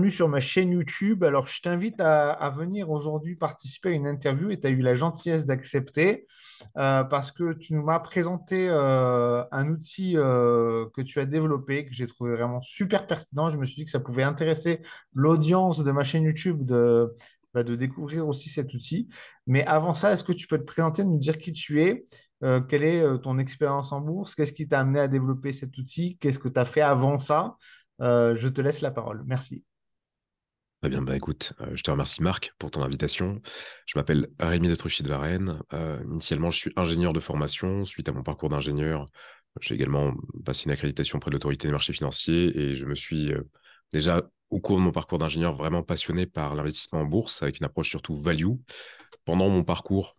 bienvenue sur ma chaîne YouTube. Alors, je t'invite à venir aujourd'hui participer à une interview et tu as eu la gentillesse d'accepter parce que tu m'as présenté un outil que tu as développé, que j'ai trouvé vraiment super pertinent. Je me suis dit que ça pouvait intéresser l'audience de ma chaîne YouTube de découvrir aussi cet outil. Mais avant ça, est-ce que tu peux te présenter, nous dire qui tu es, quelle est ton expérience en bourse, qu'est-ce qui t'a amené à développer cet outil, qu'est-ce que tu as fait avant ça? Je te laisse la parole. Merci. Très bien, bah écoute, je te remercie Marc pour ton invitation. Je m'appelle Rémi de Truchy de Varenne. Initialement, je suis ingénieur de formation. Suite à mon parcours d'ingénieur, j'ai également passé une accréditation auprès de l'autorité des marchés financiers et je me suis déjà, au cours de mon parcours d'ingénieur, vraiment passionné par l'investissement en bourse avec une approche surtout value. Pendant mon parcours,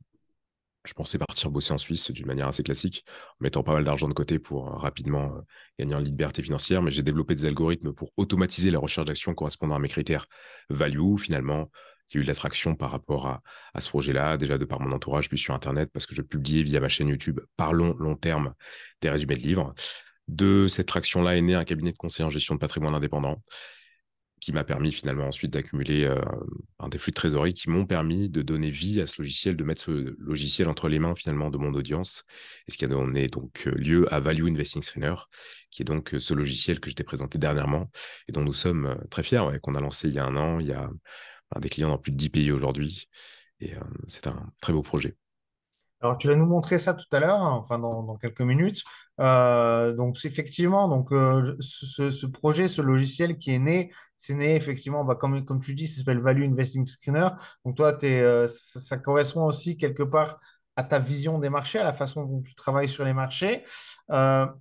je pensais partir bosser en Suisse d'une manière assez classique, en mettant pas mal d'argent de côté pour rapidement gagner en liberté financière, mais j'ai développé des algorithmes pour automatiser la recherche d'actions correspondant à mes critères value, finalement. Il y a eu de l'attraction par rapport à ce projet-là, déjà de par mon entourage, puis sur Internet, parce que je publiais via ma chaîne YouTube Parlons long terme des résumés de livres. De cette traction-là est né un cabinet de conseil en gestion de patrimoine indépendant qui m'a permis finalement ensuite d'accumuler des flux de trésorerie qui m'ont permis de donner vie à ce logiciel, de mettre ce logiciel entre les mains finalement de mon audience, et ce qui a donné donc lieu à Value Investing Screener, qui est donc ce logiciel que je t'ai présenté dernièrement et dont nous sommes très fiers, ouais, qu'on a lancé il y a un an, il y a des clients dans plus de 10 pays aujourd'hui, et c'est un très beau projet. Alors, tu vas nous montrer ça tout à l'heure, hein, enfin dans quelques minutes. Donc, c'est effectivement, ce projet, ce logiciel qui est né, c'est né effectivement, comme tu dis, ça s'appelle Value Investing Screener. Donc, toi, ça correspond aussi quelque part à ta vision des marchés, à la façon dont tu travailles sur les marchés.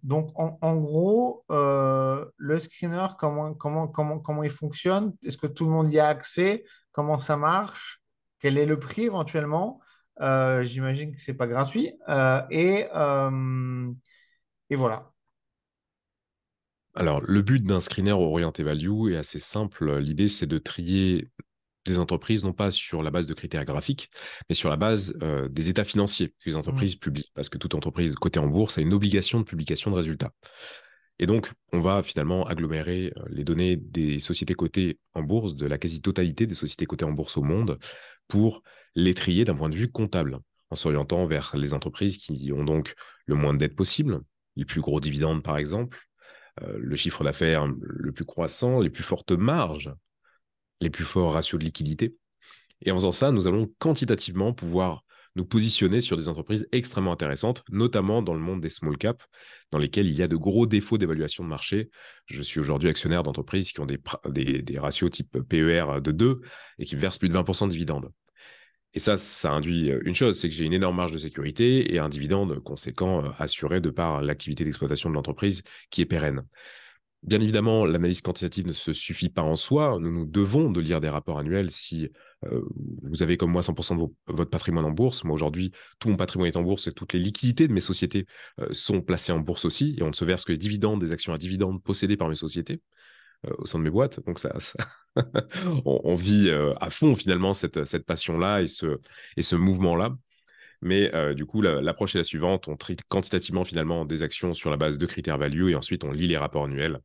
Donc, en gros, le screener, comment il fonctionne? Est-ce que tout le monde y a accès? Comment ça marche? Quel est le prix éventuellement? J'imagine que c'est pas gratuit. Et voilà. Alors, le but d'un screener orienté value est assez simple. L'idée, c'est de trier des entreprises, non pas sur la base de critères graphiques, mais sur la base des états financiers que les Mhm. entreprises publient. Parce que toute entreprise cotée en bourse a une obligation de publication de résultats. Et donc, on va finalement agglomérer les données des sociétés cotées en bourse, de la quasi-totalité des sociétés cotées en bourse au monde, pour les trier d'un point de vue comptable, en s'orientant vers les entreprises qui ont donc le moins de dettes possible, les plus gros dividendes par exemple, le chiffre d'affaires le plus croissant, les plus fortes marges, les plus forts ratios de liquidité. Et en faisant ça, nous allons quantitativement pouvoir nous positionner sur des entreprises extrêmement intéressantes, notamment dans le monde des small caps, dans lesquels il y a de gros défauts d'évaluation de marché. Je suis aujourd'hui actionnaire d'entreprises qui ont des ratios type PER de 2 et qui versent plus de 20% de dividendes. Et ça induit une chose, c'est que j'ai une énorme marge de sécurité et un dividende conséquent assuré de par l'activité d'exploitation de l'entreprise qui est pérenne. Bien évidemment, l'analyse quantitative ne se suffit pas en soi. Nous devons de lire des rapports annuels si euh, vous avez comme moi 100% de votre patrimoine en bourse. Moi, aujourd'hui, tout mon patrimoine est en bourse et toutes les liquidités de mes sociétés sont placées en bourse aussi. Et on ne se verse que les dividendes des actions à dividendes possédées par mes sociétés au sein de mes boîtes. Donc, on vit à fond finalement cette passion-là et ce mouvement-là. Mais du coup, l'approche est la suivante. On trie quantitativement finalement des actions sur la base de critères value et ensuite on lit les rapports annuels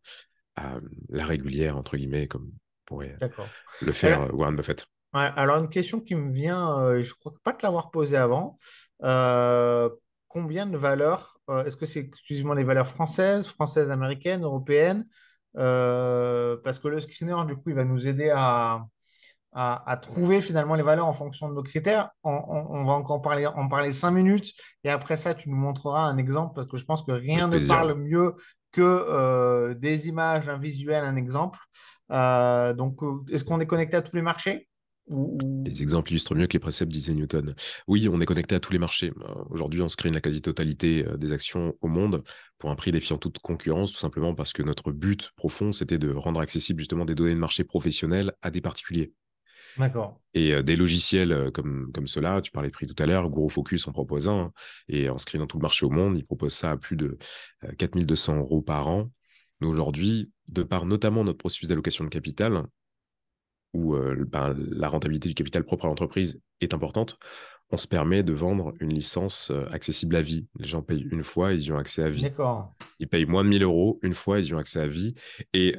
à la régulière, entre guillemets, comme pourrait D'accord. le Alors, faire Warren Buffett. ouais, alors, une question qui me vient, je crois pas te l'avoir posée avant. Combien de valeurs, est-ce que c'est exclusivement les valeurs françaises, américaines, européennes? Parce que le screener, du coup, il va nous aider à trouver finalement les valeurs en fonction de nos critères. On va encore en parler 5 minutes et après ça, tu nous montreras un exemple parce que je pense que rien Avec ne plaisir. parle mieux que des images, un visuel, un exemple. Est-ce qu'on est connecté à tous les marchés? Les exemples illustrent mieux que les préceptes, disait Newton. Oui, on est connecté à tous les marchés. Aujourd'hui, on screen la quasi-totalité des actions au monde pour un prix défiant toute concurrence, tout simplement parce que notre but profond, c'était de rendre accessible justement des données de marché professionnelles à des particuliers. D'accord. Et des logiciels comme ceux-là, tu parlais de prix tout à l'heure, GoFocus en propose un, hein, et en screenant tout le marché au monde, il propose ça à plus de 4 200 euros par an. Nous, aujourd'hui, de par notamment notre processus d'allocation de capital, où la rentabilité du capital propre à l'entreprise est importante, on se permet de vendre une licence accessible à vie. Les gens payent une fois, ils y ont accès à vie. D'accord. Ils payent moins de 1 000 euros une fois, ils y ont accès à vie. Et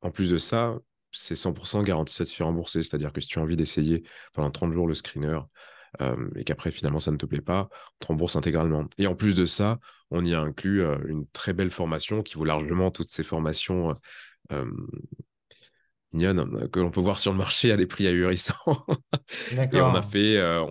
en plus de ça, c'est 100% garantie satisfait remboursé. C'est-à-dire que si tu as envie d'essayer pendant 30 jours le screener et qu'après finalement ça ne te plaît pas, on te rembourse intégralement. Et en plus de ça, on y a inclus une très belle formation qui vaut largement toutes ces formations euh, mignonnes que l'on peut voir sur le marché à des prix ahurissants. Et D'accord. on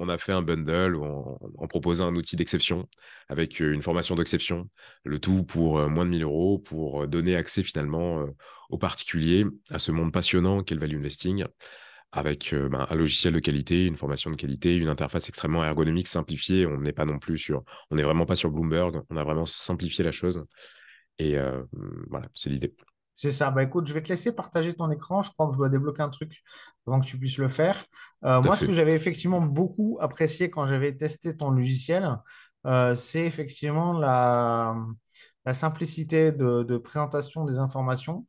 a fait un bundle où on proposait un outil d'exception avec une formation d'exception, le tout pour moins de 1 000 € pour donner accès finalement aux particuliers à ce monde passionnant qu'est le value investing avec un logiciel de qualité, une formation de qualité, une interface extrêmement ergonomique, simplifiée. On n'est vraiment pas sur Bloomberg, on a vraiment simplifié la chose. Et voilà, c'est l'idée. C'est ça. Bah, écoute, je vais te laisser partager ton écran. Je crois que je dois débloquer un truc avant que tu puisses le faire. Tout à Moi, ce que fait. j'avais effectivement beaucoup apprécié quand j'avais testé ton logiciel, c'est effectivement la simplicité de présentation des informations.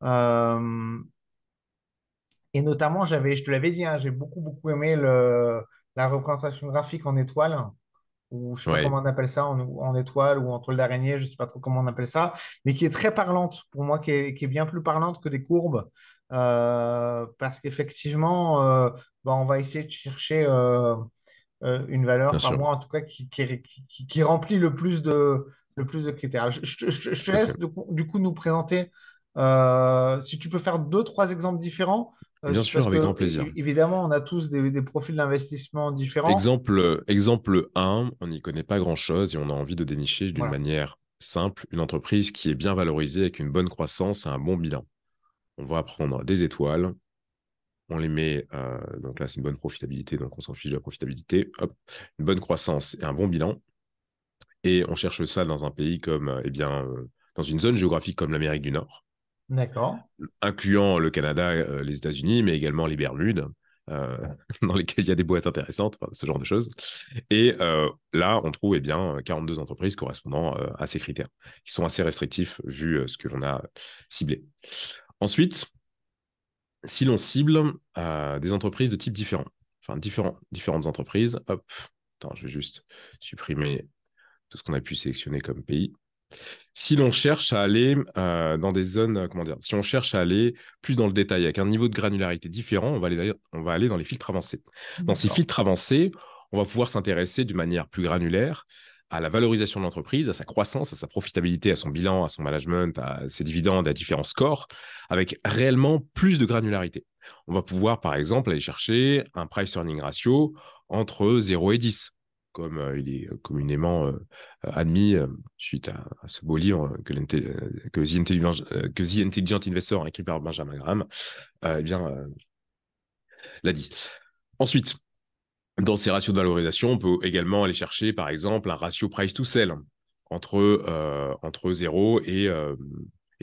Euh, et notamment, je te l'avais dit, hein, j'ai beaucoup, beaucoup aimé la représentation graphique en étoile ou je sais pas comment Ouais, on appelle ça, en étoile ou en toile d'araignée, je sais pas trop comment on appelle ça, mais qui est très parlante pour moi, qui est bien plus parlante que des courbes, parce qu'effectivement, bah, on va essayer de chercher une valeur, bien enfin sûr. moi en tout cas, qui remplit le plus de critères. Je te Tout à fait. laisse du coup nous présenter, si tu peux faire deux, trois exemples différents, Bien parce sûr, avec grand que plaisir. évidemment, on a tous des profils d'investissement différents. Exemple 1, on n'y connaît pas grand-chose et on a envie de dénicher d'une Voilà. manière simple une entreprise qui est bien valorisée avec une bonne croissance et un bon bilan. On va prendre des étoiles, on les met, donc là c'est une bonne profitabilité, donc on s'en fiche de la profitabilité, hop, une bonne croissance et un bon bilan, et on cherche ça dans un pays comme, dans une zone géographique comme l'Amérique du Nord, D'accord. incluant le Canada, les États-Unis, mais également les Bermudes, euh, dans lesquelles il y a des boîtes intéressantes, enfin, ce genre de choses. Et là, on trouve 42 entreprises correspondant à ces critères, qui sont assez restrictifs vu ce que l'on a ciblé. Ensuite, si l'on cible des entreprises de types différents, enfin différentes entreprises, hop, attends, je vais juste supprimer tout ce qu'on a pu sélectionner comme pays. Si l'on cherche à aller dans des zones, comment dire, si on cherche à aller plus dans le détail avec un niveau de granularité différent, on va aller dans les filtres avancés. Dans ces D'accord. filtres avancés, on va pouvoir s'intéresser d'une manière plus granulaire à la valorisation de l'entreprise, à sa croissance, à sa profitabilité, à son bilan, à son management, à ses dividendes, à différents scores, avec réellement plus de granularité. On va pouvoir, par exemple, aller chercher un price-earning ratio entre 0 et 10, comme il est communément admis suite à ce beau livre que The Intelligent Investor, écrit par Benjamin Graham, l'a dit. Ensuite, dans ces ratios de valorisation, on peut également aller chercher, par exemple, un ratio price to sell entre 0 et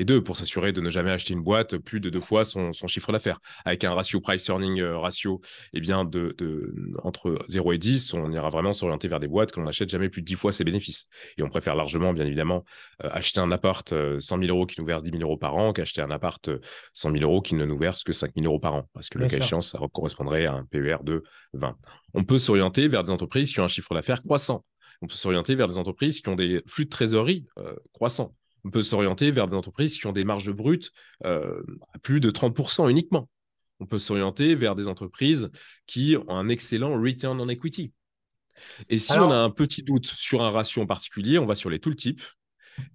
2 pour s'assurer de ne jamais acheter une boîte plus de 2 fois son chiffre d'affaires. Avec un ratio price earning ratio entre 0 et 10, on ira vraiment s'orienter vers des boîtes que l'on n'achète jamais plus de 10 fois ses bénéfices. Et on préfère largement, bien évidemment, acheter un appart 100 000 € qui nous verse 10 000 € par an qu'acheter un appart 100 000 € qui ne nous verse que 5 000 € par an. Parce que le Bien cas sûr. échéant, ça correspondrait à un PER de 20. On peut s'orienter vers des entreprises qui ont un chiffre d'affaires croissant. On peut s'orienter vers des entreprises qui ont des flux de trésorerie croissants. On peut s'orienter vers des entreprises qui ont des marges brutes à plus de 30% uniquement. On peut s'orienter vers des entreprises qui ont un excellent return on equity. Et si on a Alors, un petit doute sur un ratio en particulier, on va sur les tooltips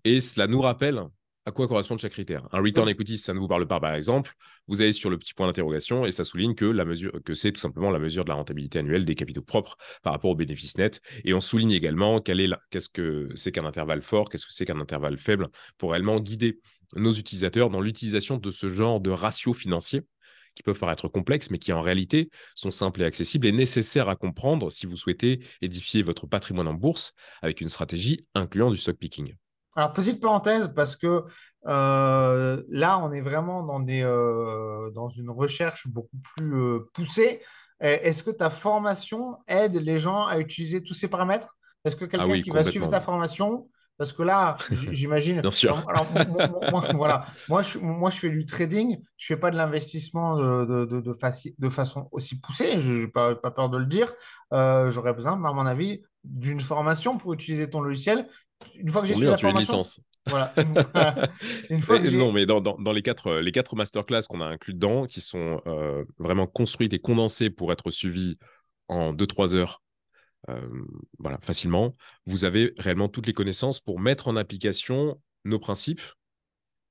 et cela nous rappelle à quoi correspond chaque critère. Un return equity, si ça ne vous parle pas, par exemple, vous allez sur le petit point d'interrogation et ça souligne que c'est tout simplement la mesure de la rentabilité annuelle des capitaux propres par rapport au bénéfice net. Et on souligne également qu'est-ce que c'est qu'un intervalle fort, qu'est-ce que c'est qu'un intervalle faible pour réellement guider nos utilisateurs dans l'utilisation de ce genre de ratios financiers qui peuvent paraître complexes, mais qui en réalité sont simples et accessibles et nécessaires à comprendre si vous souhaitez édifier votre patrimoine en bourse avec une stratégie incluant du stock picking. alors, petite parenthèse, parce que là, on est vraiment dans une recherche beaucoup plus poussée. Est-ce que ta formation aide les gens à utiliser tous ces paramètres? Est-ce que Ah quelqu'un oui, qui va suivre ta complètement. formation, parce que là, j'imagine, Bien sûr. alors, voilà, moi, je fais du trading, je fais pas de l'investissement de façon aussi poussée, je n'ai pas peur de le dire. J'aurais besoin, à mon avis, d'une formation pour utiliser ton logiciel. Une fois Ça que j'ai tombe suivi bien, la tu as une formation, licence. Voilà, une fois que Non, j'ai... mais dans les quatre masterclass qu'on a inclus dedans, qui sont vraiment construites et condensées pour être suivies en 2-3 heures, euh, voilà, facilement, vous avez réellement toutes les connaissances pour mettre en application nos principes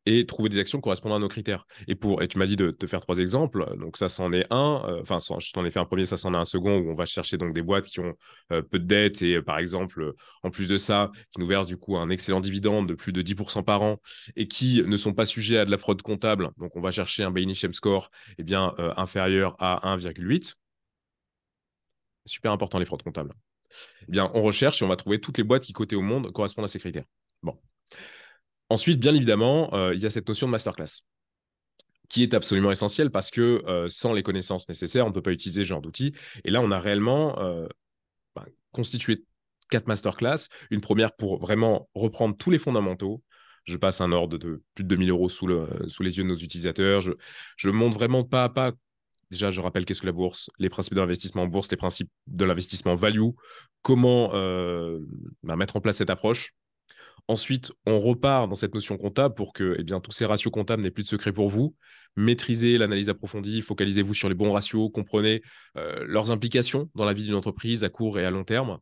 et trouver des actions correspondant à nos critères. Et tu m'as dit de te faire 3 exemples, donc ça c'en est un, enfin je t'en ai fait un premier, ça c'en est un second où on va chercher donc des boîtes qui ont peu de dettes et par exemple, en plus de ça, qui nous versent du coup un excellent dividende de plus de 10% par an et qui ne sont pas sujets à de la fraude comptable. Donc on va chercher un Bain-Shem score bien, inférieur à 1,8. Super important les fraudes comptables. Eh bien, on recherche et on va trouver toutes les boîtes qui cotées au monde correspondent à ces critères. Bon. Ensuite, bien évidemment, il y a cette notion de masterclass qui est absolument essentielle parce que sans les connaissances nécessaires, on ne peut pas utiliser ce genre d'outils. Et là, on a réellement constitué 4 masterclass. Une première pour vraiment reprendre tous les fondamentaux. Je passe un ordre de plus de 2 000 € sous les yeux de nos utilisateurs. Je montre vraiment pas à pas. Déjà, je rappelle qu'est-ce que la bourse, les principes de l'investissement en bourse, les principes de l'investissement value, comment mettre en place cette approche. Ensuite, on repart dans cette notion comptable pour que tous ces ratios comptables n'aient plus de secret pour vous. Maîtrisez l'analyse approfondie, focalisez-vous sur les bons ratios, comprenez leurs implications dans la vie d'une entreprise à court et à long terme.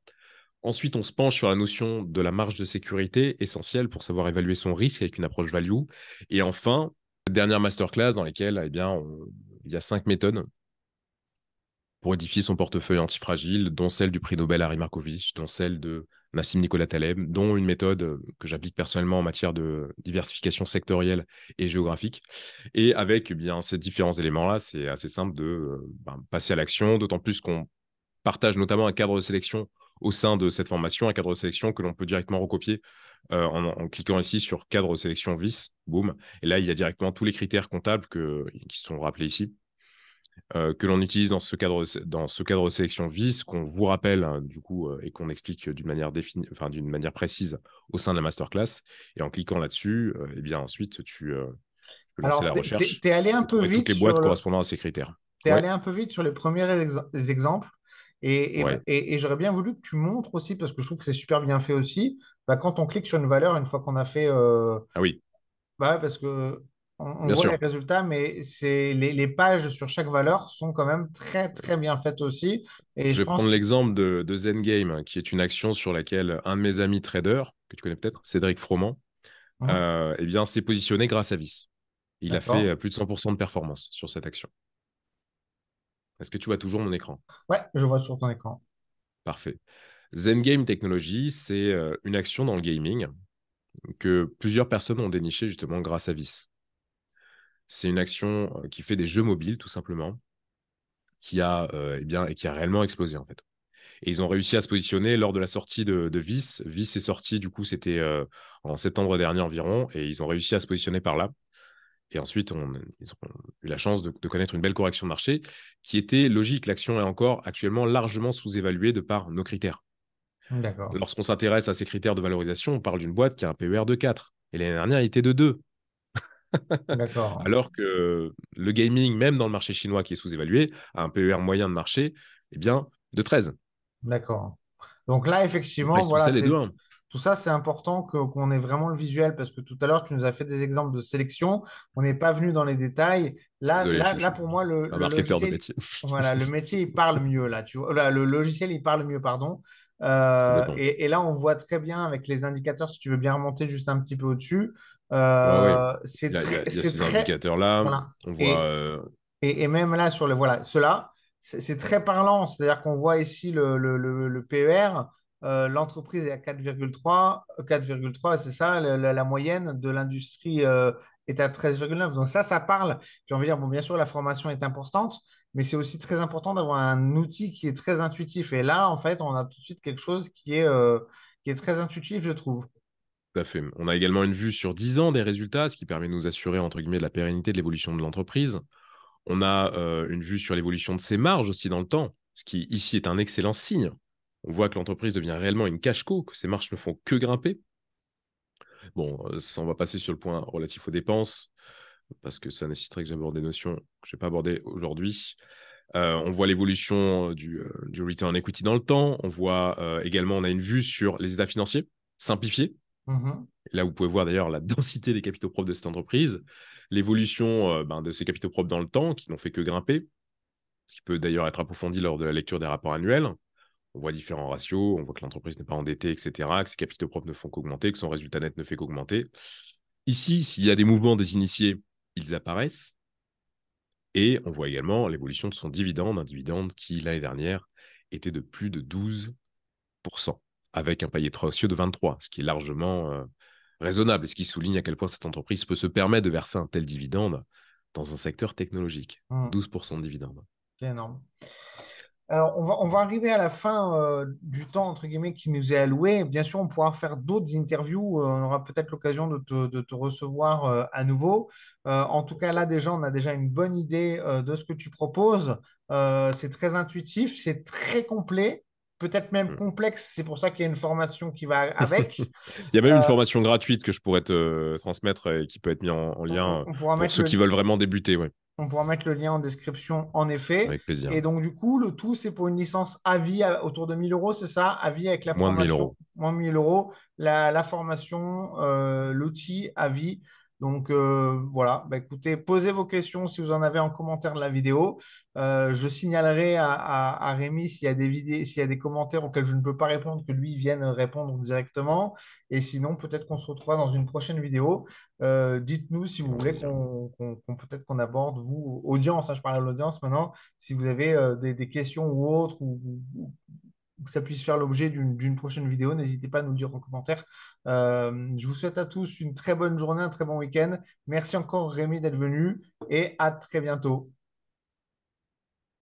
Ensuite, on se penche sur la notion de la marge de sécurité, essentielle pour savoir évaluer son risque avec une approche value. Et enfin, dernière masterclass dans laquelle il y a 5 méthodes pour édifier son portefeuille antifragile, dont celle du prix Nobel Harry Markovitch, dont celle de Nassim Nicolas Taleb, dont une méthode que j'applique personnellement en matière de diversification sectorielle et géographique. Et avec ces différents éléments-là, c'est assez simple de passer à l'action, d'autant plus qu'on partage notamment un cadre de sélection au sein de cette formation, un cadre de sélection que l'on peut directement recopier en cliquant ici sur cadre de sélection VIS, boum. Et là, il y a directement tous les critères comptables qui sont rappelés ici que l'on utilise dans ce cadre de sélection VIS, qu'on vous rappelle du coup et qu'on explique d'une manière définie, enfin d'une manière précise au sein de la masterclass. Et en cliquant là-dessus, ensuite tu peux lancer Alors, la recherche t'es allé un et peu trouver toutes vite les boîtes sur correspondant à ces critères. t'es Ouais, allé un peu vite sur les premiers exemples. ouais. Et j'aurais bien voulu que tu montres aussi, parce que je trouve que c'est super bien fait aussi, bah, quand on clique sur une valeur, une fois qu'on a fait, Ah oui, bah, parce que on bien voit les sûr. résultats, mais les pages sur chaque valeur sont quand même très, très bien faites aussi. Et Je je vais pense prendre que... l'exemple de Zengame, qui est une action sur laquelle un de mes amis traders, que tu connais peut-être, Cédric Froment, Mhm, s'est positionné grâce à VIS. Il a fait d'accord. plus de 100% de performance sur cette action. Est-ce que tu vois toujours mon écran? Ouais, je vois sur ton écran. Parfait. Zen Game Technology, c'est une action dans le gaming que plusieurs personnes ont déniché justement grâce à VIS. C'est une action qui fait des jeux mobiles, tout simplement, et qui a réellement explosé en fait. Et ils ont réussi à se positionner lors de la sortie de VIS. VIS est sorti, du coup, c'était en septembre dernier environ, et ils ont réussi à se positionner par là. Et ensuite, ils ont eu la chance de connaître une belle correction de marché qui était logique. L'action est encore actuellement largement sous-évaluée de par nos critères. D'accord. Lorsqu'on s'intéresse à ces critères de valorisation, on parle d'une boîte qui a un PER de 4. Et l'année dernière, il était de 2. D'accord. Alors que le gaming, même dans le marché chinois qui est sous-évalué, a un PER moyen de marché de 13. D'accord. Donc là, Il effectivement, price tout voilà, ça les c'est 2-1. tout ça, c'est important qu'on ait vraiment le visuel parce que tout à l'heure, tu nous as fait des exemples de sélection. On n'est pas venu dans les détails. Désolé, je Là, suis pour moi, un le marketeur de logiciel, métier. voilà, le métier, il parle mieux là. Tu vois, là, le logiciel, il parle mieux, pardon. Complètement. Et là, on voit très bien avec les indicateurs, si tu veux bien remonter juste un petit peu au-dessus. Ouais, ouais. Il y a C'est ces très, indicateurs-là. voilà. On voit. Et même là, sur le, voilà, cela, c'est très parlant. C'est-à-dire qu'on voit ici le PER, l'entreprise est à 4,3, 4,3, c'est ça, la moyenne de l'industrie est à 13,9. Donc ça parle. J'ai envie de dire, bon, bien sûr, la formation est importante, mais c'est aussi très important d'avoir un outil qui est très intuitif. Et là, en fait, on a tout de suite quelque chose qui est très intuitif, je trouve. Tout à fait. On a également une vue sur 10 ans des résultats, ce qui permet de nous assurer, entre guillemets, de la pérennité de l'évolution de l'entreprise. On a une vue sur l'évolution de ses marges aussi dans le temps, ce qui ici est un excellent signe. On voit que l'entreprise devient réellement une cash cow, que ses marges ne font que grimper. Bon, ça, on va passer sur le point relatif aux dépenses, parce que ça nécessiterait que j'aborde des notions que je n'ai pas abordées aujourd'hui. On voit l'évolution du return on equity dans le temps. On voit également, on a une vue sur les états financiers simplifiés. Mhm. Là, vous pouvez voir d'ailleurs la densité des capitaux propres de cette entreprise, l'évolution de ces capitaux propres dans le temps, qui n'ont fait que grimper, ce qui peut d'ailleurs être approfondi lors de la lecture des rapports annuels. On voit différents ratios, on voit que l'entreprise n'est pas endettée, etc., que ses capitaux propres ne font qu'augmenter, que son résultat net ne fait qu'augmenter. Ici, s'il y a des mouvements des initiés, ils apparaissent. Et on voit également l'évolution de son dividende, un dividende qui, l'année dernière, était de plus de 12%, avec un payé ratio de 23, ce qui est largement raisonnable, et ce qui souligne à quel point cette entreprise peut se permettre de verser un tel dividende dans un secteur technologique. Mhm. 12% de dividende. C'est énorme. Alors, on va arriver à la fin du temps, entre guillemets, qui nous est alloué. Bien sûr, on pourra faire d'autres interviews. On aura peut-être l'occasion de te recevoir à nouveau. En tout cas, là, déjà, on a déjà une bonne idée de ce que tu proposes. C'est très intuitif, c'est très complet, peut-être même Mm. complexe. C'est pour ça qu'il y a une formation qui va avec. Il y a même une Euh, formation gratuite que je pourrais te transmettre et qui peut être mise en lien on pourra pour mettre ceux qui veulent vraiment débuter. Ouais, On pourra mettre le lien en description, en effet. avec plaisir. Et donc, du coup, le tout, c'est pour une licence à vie autour de 1000 euros, c'est ça? À vie avec la Moins de 1000 formation, euros. moins de 1000 euros, la formation, l'outil à vie. Donc, voilà. Bah, écoutez, posez vos questions si vous en avez en commentaire de la vidéo. Je signalerai à Rémi s'il y a des vidéos, s'il y a des commentaires auxquels je ne peux pas répondre, que lui vienne répondre directement. Et sinon, peut-être qu'on se retrouvera dans une prochaine vidéo. Dites-nous si Avec vous grand voulez plaisir. peut-être qu'on aborde, vous, audience, hein, je parle à l'audience maintenant, si vous avez des questions ou autres, ou que ça puisse faire l'objet d'une prochaine vidéo, n'hésitez pas à nous le dire en commentaire. Je vous souhaite à tous une très bonne journée, un très bon week-end. Merci encore Rémi d'être venu et à très bientôt.